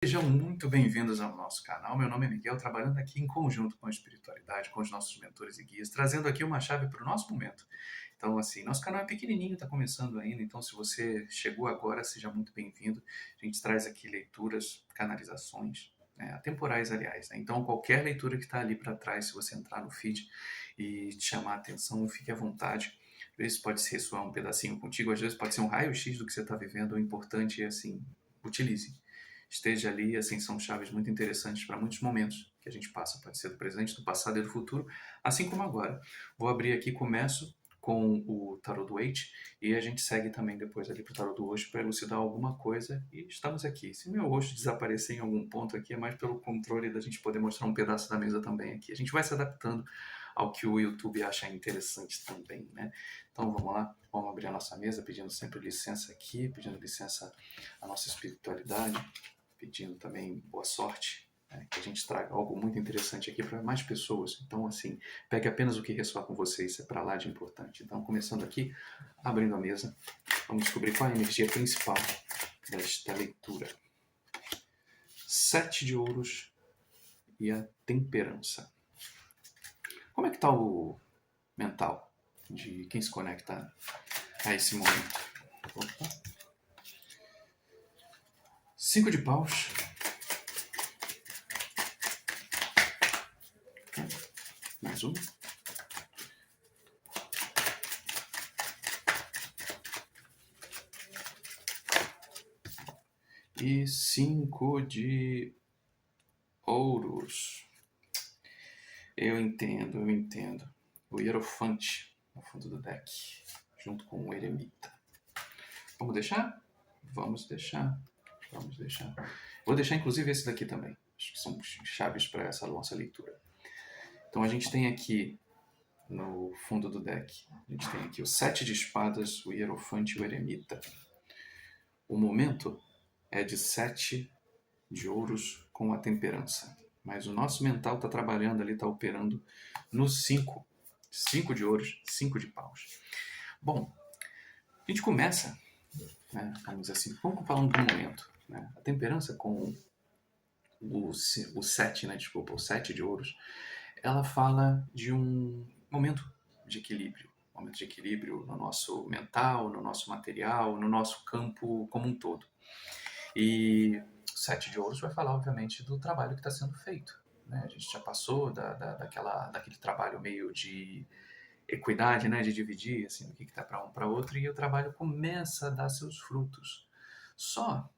Sejam muito bem-vindos ao nosso canal. Meu nome é Miguel, trabalhando aqui em conjunto com a espiritualidade, com os nossos mentores e guias, trazendo aqui uma chave para o nosso momento. Então, assim, nosso canal é pequenininho, está começando ainda, então se você chegou agora, seja muito bem-vindo. A gente traz aqui leituras, canalizações, né, atemporais, aliás, né? Então, qualquer leitura que está ali para trás, se você entrar no feed e te chamar a atenção, fique à vontade. Às vezes pode ser ressoar um pedacinho contigo, às vezes pode ser um raio-x do que você está vivendo. O importante é, assim, utilize. Esteja ali, assim, são chaves muito interessantes para muitos momentos que a gente passa, pode ser do presente, do passado e do futuro, assim como agora. Vou abrir aqui, começo com o tarot do Waite e a gente segue também depois ali para o tarot do Osho para elucidar alguma coisa e estamos aqui. Se meu Osho desaparecer em algum ponto aqui, é mais pelo controle da gente poder mostrar um pedaço da mesa também aqui. A gente vai se adaptando ao que o YouTube acha interessante também, né? Então vamos lá, vamos abrir a nossa mesa pedindo sempre licença aqui, pedindo licença à nossa espiritualidade, pedindo também boa sorte, né, que a gente traga algo muito interessante aqui para mais pessoas. Então, assim, pegue apenas o que ressoar com você, isso é para lá de importante. Então, começando aqui, abrindo a mesa, vamos descobrir qual é a energia principal desta leitura. 7 de ouros e a temperança. Como é que está o mental de quem se conecta a esse momento? Opa. 5 de paus. Mais um. E 5 de ouros. Eu entendo. O Hierofante no fundo do deck, junto com o Eremita. Vamos deixar? Vamos deixar. Vou deixar inclusive esse daqui também. Acho que são chaves para essa nossa leitura. Então a gente tem aqui no fundo do deck, a gente tem aqui o 7 de espadas, o Hierofante e o Eremita. O momento é de 7 de ouros com a temperança. Mas o nosso mental está trabalhando ali, está operando no 5. 5 de ouros, 5 de paus. Bom, a gente começa, né, vamos dizer assim, vamos falando do momento. Né? A temperança com o 7, né, desculpa, o 7 de ouros, ela fala de um momento de equilíbrio. Momento de equilíbrio no nosso mental, no nosso material, no nosso campo como um todo. E o 7 de ouros vai falar, obviamente, do trabalho que está sendo feito. Né? A gente já passou daquele trabalho meio de equidade, né? De dividir assim, o que está para um para outro, e o trabalho começa a dar seus frutos. Só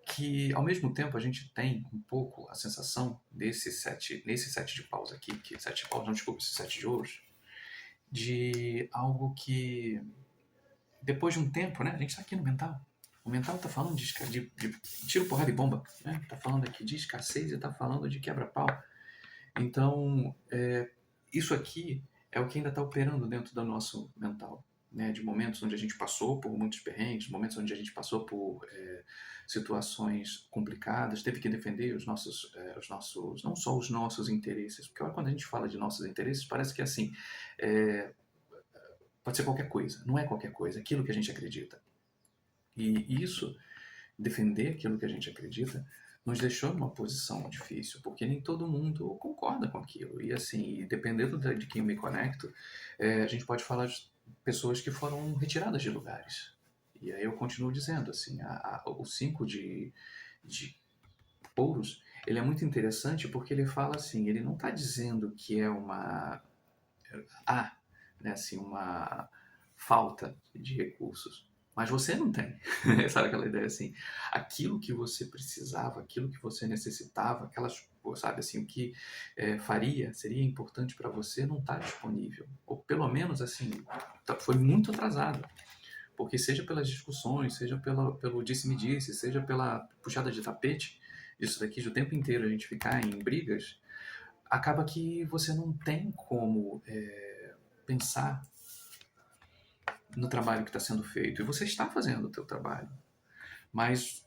que, ao mesmo tempo, a gente tem um pouco a sensação nesse 7 de paus aqui, que 7 de paus, não, desculpa, esse 7 de ouros, de algo que, depois de um tempo, né? A gente está aqui no mental. O mental está falando de tiro, porrada e bomba. Né? Está falando aqui de escassez e está falando de quebra-pau. Então, isso aqui é o que ainda está operando dentro do nosso mental. Né? De momentos onde a gente passou por muitos perrengues, momentos onde a gente passou por situações complicadas, teve que defender os nossos, não só os nossos interesses, porque quando a gente fala de nossos interesses, parece que é assim, pode ser qualquer coisa, não é qualquer coisa, é aquilo que a gente acredita. E isso, defender aquilo que a gente acredita, nos deixou numa posição difícil, porque nem todo mundo concorda com aquilo. E assim, dependendo de quem eu me conecto, a gente pode falar de pessoas que foram retiradas de lugares. E aí eu continuo dizendo, assim, o 5 de ouros, ele é muito interessante porque ele fala assim, ele não está dizendo que é né, assim, uma falta de recursos. Mas você não tem. Sabe aquela ideia assim? Aquilo que você precisava, aquilo que você necessitava, aquelas, sabe assim, o que seria importante para você não está disponível. Ou pelo menos assim, foi muito atrasado. Porque seja pelas discussões, seja pelo disse-me-disse, seja pela puxada de tapete, isso daqui de o tempo inteiro a gente ficar em brigas, acaba que você não tem como pensar no trabalho que está sendo feito. E você está fazendo o teu trabalho, mas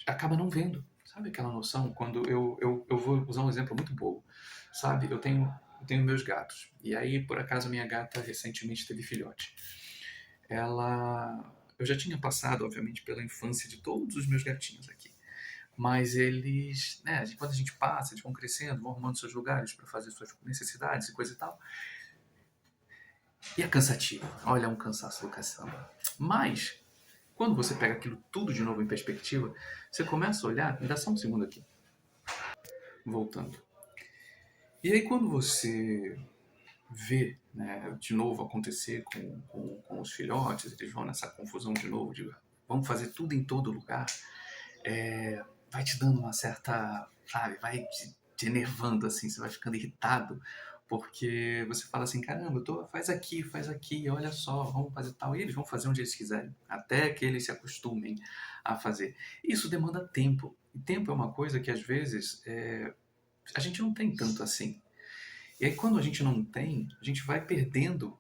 acaba não vendo. Sabe aquela noção? Quando eu vou usar um exemplo muito bobo. Sabe, eu tenho meus gatos. E aí, por acaso, minha gata recentemente teve filhote. Eu já tinha passado, obviamente, pela infância de todos os meus gatinhos aqui. mas eles, né, quando a gente passa, eles vão crescendo, vão arrumando seus lugares para fazer suas necessidades e coisa e tal. E é cansativo. Olha, é um cansaço do caçamba. Mas, quando você pega aquilo tudo de novo em perspectiva, você começa a olhar, me dá só um segundo aqui, voltando. E aí quando você vê, né, de novo acontecer com os filhotes, eles vão nessa confusão de novo, de vamos fazer tudo em todo lugar, vai te dando uma certa, sabe, vai te enervando assim, você vai ficando irritado, porque você fala assim, caramba, faz aqui, olha só, vamos fazer tal, e eles vão fazer onde eles quiserem, até que eles se acostumem a fazer. Isso demanda tempo, e tempo é uma coisa que às vezes a gente não tem tanto assim. E aí, quando a gente não tem, a gente vai perdendo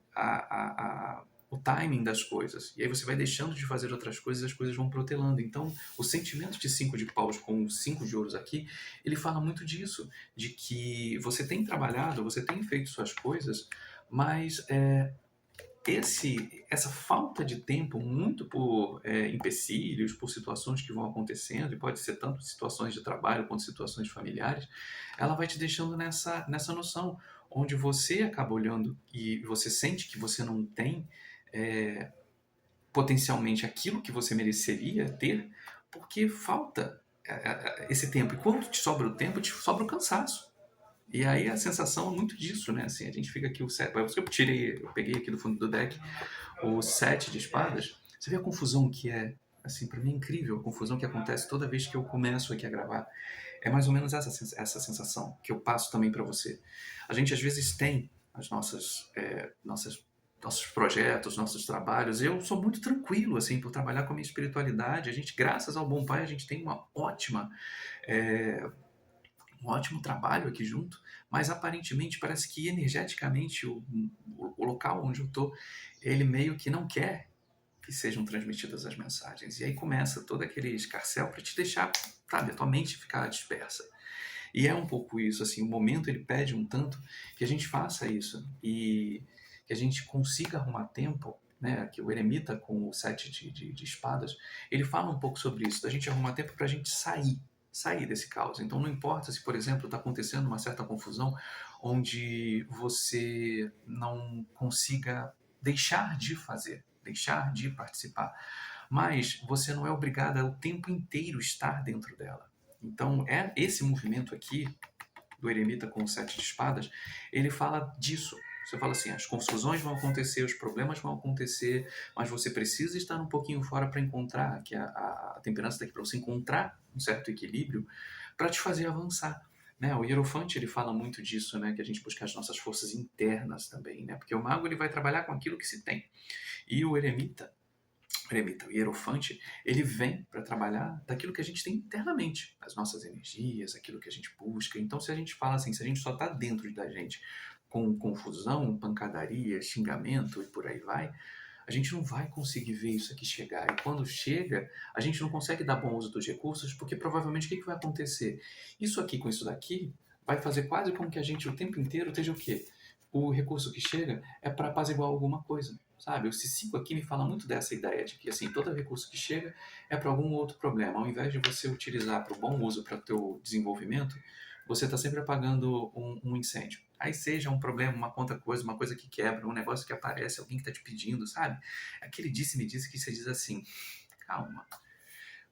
o timing das coisas. E aí você vai deixando de fazer outras coisas e as coisas vão protelando. Então, o sentimento de 5 de paus com 5 de ouros aqui, ele fala muito disso. De que você tem trabalhado, você tem feito suas coisas, mas essa falta de tempo, muito por empecilhos, por situações que vão acontecendo, e pode ser tanto situações de trabalho quanto situações familiares, ela vai te deixando nessa noção, onde você acaba olhando e você sente que você não tem potencialmente aquilo que você mereceria ter, porque falta esse tempo. E quando te sobra o tempo, te sobra o cansaço. E aí a sensação é muito disso, né? Assim, a gente fica aqui o sete. Eu peguei aqui do fundo do deck o 7 de espadas. Você vê a confusão que é, assim, para mim é incrível a confusão que acontece toda vez que eu começo aqui a gravar. É mais ou menos essa sensação que eu passo também para você. A gente às vezes tem as nossos projetos, nossos trabalhos. Eu sou muito tranquilo assim por trabalhar com a minha espiritualidade. A gente, graças ao Bom Pai, a gente tem é, um ótimo trabalho aqui junto, mas aparentemente parece que energeticamente o local onde eu estou, ele meio que não quer que sejam transmitidas as mensagens. E aí começa todo aquele escarcéu para te deixar, sabe, a tua mente ficar dispersa. E é um pouco isso, assim, o momento ele pede um tanto que a gente faça isso e que a gente consiga arrumar tempo, né, que o eremita com o 7 de espadas, ele fala um pouco sobre isso, da gente arrumar tempo para a gente sair desse caos. Então não importa se, por exemplo, está acontecendo uma certa confusão onde você não consiga deixar de fazer, deixar de participar, mas você não é obrigado a o tempo inteiro estar dentro dela. Então, esse movimento aqui do eremita com o 7 de espadas, ele fala disso. Você fala assim, as confusões vão acontecer, os problemas vão acontecer, mas você precisa estar um pouquinho fora para encontrar, que a temperança está aqui para você encontrar um certo equilíbrio para te fazer avançar. Né? O Hierofante ele fala muito disso, né? Que a gente busca as nossas forças internas também, né? Porque o mago ele vai trabalhar com aquilo que se tem. E o eremita, o hierofante, ele vem para trabalhar daquilo que a gente tem internamente, as nossas energias, aquilo que a gente busca. Então, se a gente fala assim, se a gente só está dentro da gente com confusão, pancadaria, xingamento e por aí vai, a gente não vai conseguir ver isso aqui chegar. E quando chega, a gente não consegue dar bom uso dos recursos, porque provavelmente o que vai acontecer? Isso aqui com isso daqui vai fazer quase com que a gente o tempo inteiro esteja o quê? O recurso que chega é para apaziguar alguma coisa, sabe? O C5 aqui me fala muito dessa ideia de que assim, todo recurso que chega é para algum outro problema. Ao invés de você utilizar para o bom uso para o teu desenvolvimento, você está sempre apagando um incêndio. Aí seja um problema, uma coisa que quebra, um negócio que aparece, alguém que está te pedindo, sabe? Aquele disse-me disse que você diz assim, calma,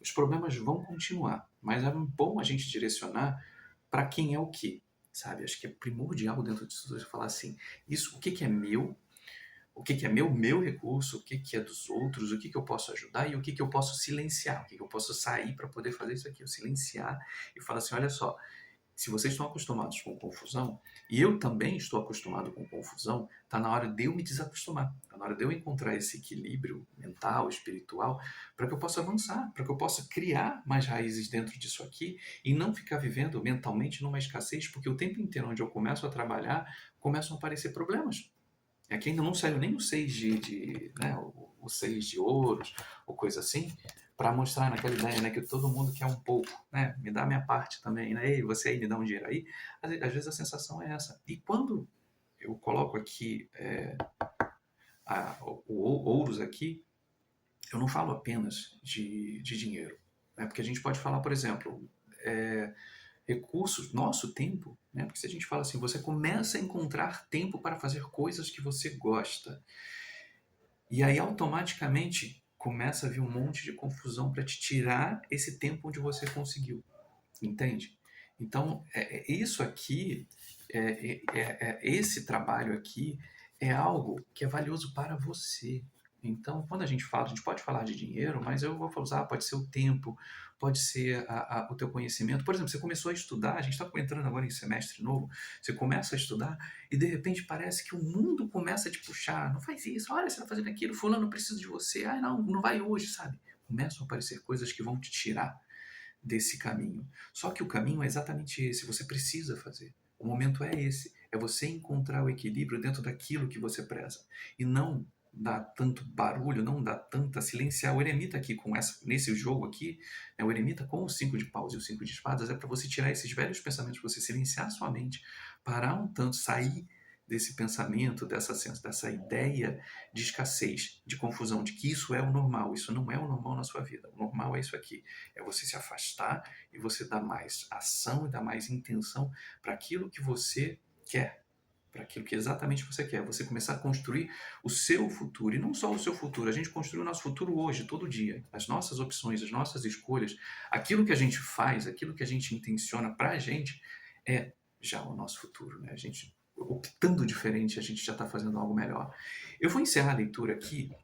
os problemas vão continuar, mas é bom a gente direcionar para quem é o que, sabe? Acho que é primordial dentro disso você falar assim, isso, o que, que é meu, o que, que é meu recurso, o que, que é dos outros, o que, que eu posso ajudar e o que, que eu posso silenciar, o que, que eu posso sair para poder fazer isso aqui, eu silenciar e falar assim, olha só, se vocês estão acostumados com confusão, e eu também estou acostumado com confusão, está na hora de eu me desacostumar. Está na hora de eu encontrar esse equilíbrio mental, espiritual, para que eu possa avançar, para que eu possa criar mais raízes dentro disso aqui e não ficar vivendo mentalmente numa escassez, porque o tempo inteiro onde eu começo a trabalhar, começam a aparecer problemas. É que ainda não saiu nem o 6 né, o 6 de ouros, ou coisa assim, para mostrar naquela ideia, né, que todo mundo quer um pouco, né, me dá a minha parte também, né, ei, você aí me dá um dinheiro aí, às vezes a sensação é essa. E quando eu coloco aqui ouros aqui, eu não falo apenas de dinheiro. né? Porque a gente pode falar, por exemplo, recursos, nosso tempo, né? Porque se a gente fala assim, você começa a encontrar tempo para fazer coisas que você gosta, e aí automaticamente começa a vir um monte de confusão para te tirar esse tempo onde você conseguiu, entende? Então, isso aqui, esse trabalho aqui é algo que é valioso para você. Então, quando a gente fala, a gente pode falar de dinheiro, mas eu vou usar, pode ser o tempo, pode ser o teu conhecimento. Por exemplo, você começou a estudar, a gente está entrando agora em semestre novo, você começa a estudar e de repente parece que o mundo começa a te puxar. Não faz isso, olha, você está fazendo aquilo, fulano precisa de você, ah, não, não vai hoje, sabe? Começam a aparecer coisas que vão te tirar desse caminho. Só que o caminho é exatamente esse, você precisa fazer. O momento é esse, é você encontrar o equilíbrio dentro daquilo que você preza. E não dar tanto barulho, não dar tanta silenciar. O eremita aqui nesse jogo aqui, né, o eremita com o 5 de paus e o 5 de espadas é para você tirar esses velhos pensamentos, você silenciar sua mente, parar um tanto, sair desse pensamento, dessa ideia de escassez, de confusão, de que isso é o normal. Isso não é o normal na sua vida. O normal é isso aqui. É você se afastar e você dar mais ação e dar mais intenção para aquilo que você quer, para aquilo que exatamente você quer. Você começar a construir o seu futuro. E não só o seu futuro, a gente construi o nosso futuro hoje, todo dia. As nossas opções, as nossas escolhas, aquilo que a gente faz, aquilo que a gente intenciona para a gente é já o nosso futuro, né? A gente optando diferente, a gente já está fazendo algo melhor. Eu vou encerrar a leitura aqui,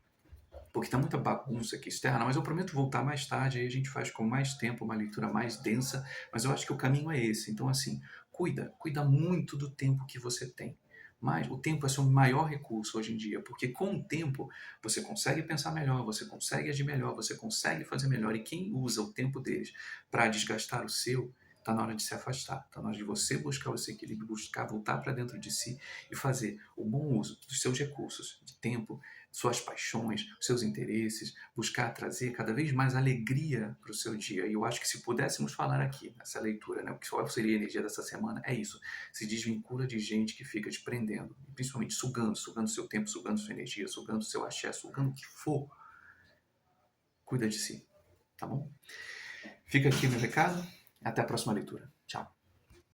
porque está muita bagunça aqui externa, mas eu prometo voltar mais tarde, aí a gente faz com mais tempo, uma leitura mais densa, mas eu acho que o caminho é esse. Então, assim, cuida muito do tempo que você tem. Mas o tempo é seu maior recurso hoje em dia, porque com o tempo você consegue pensar melhor, você consegue agir melhor, você consegue fazer melhor, e quem usa o tempo deles para desgastar o seu, está na hora de se afastar, está na hora de você buscar o seu equilíbrio, buscar voltar para dentro de si e fazer o bom uso dos seus recursos de tempo, suas paixões, seus interesses, buscar trazer cada vez mais alegria para o seu dia. E eu acho que se pudéssemos falar aqui, nessa leitura, né, o que seria a energia dessa semana, é isso. Se desvincula de gente que fica te prendendo, principalmente sugando seu tempo, sugando sua energia, sugando seu axé, sugando o que for. Cuida de si, tá bom? Fica aqui meu recado. Até a próxima leitura.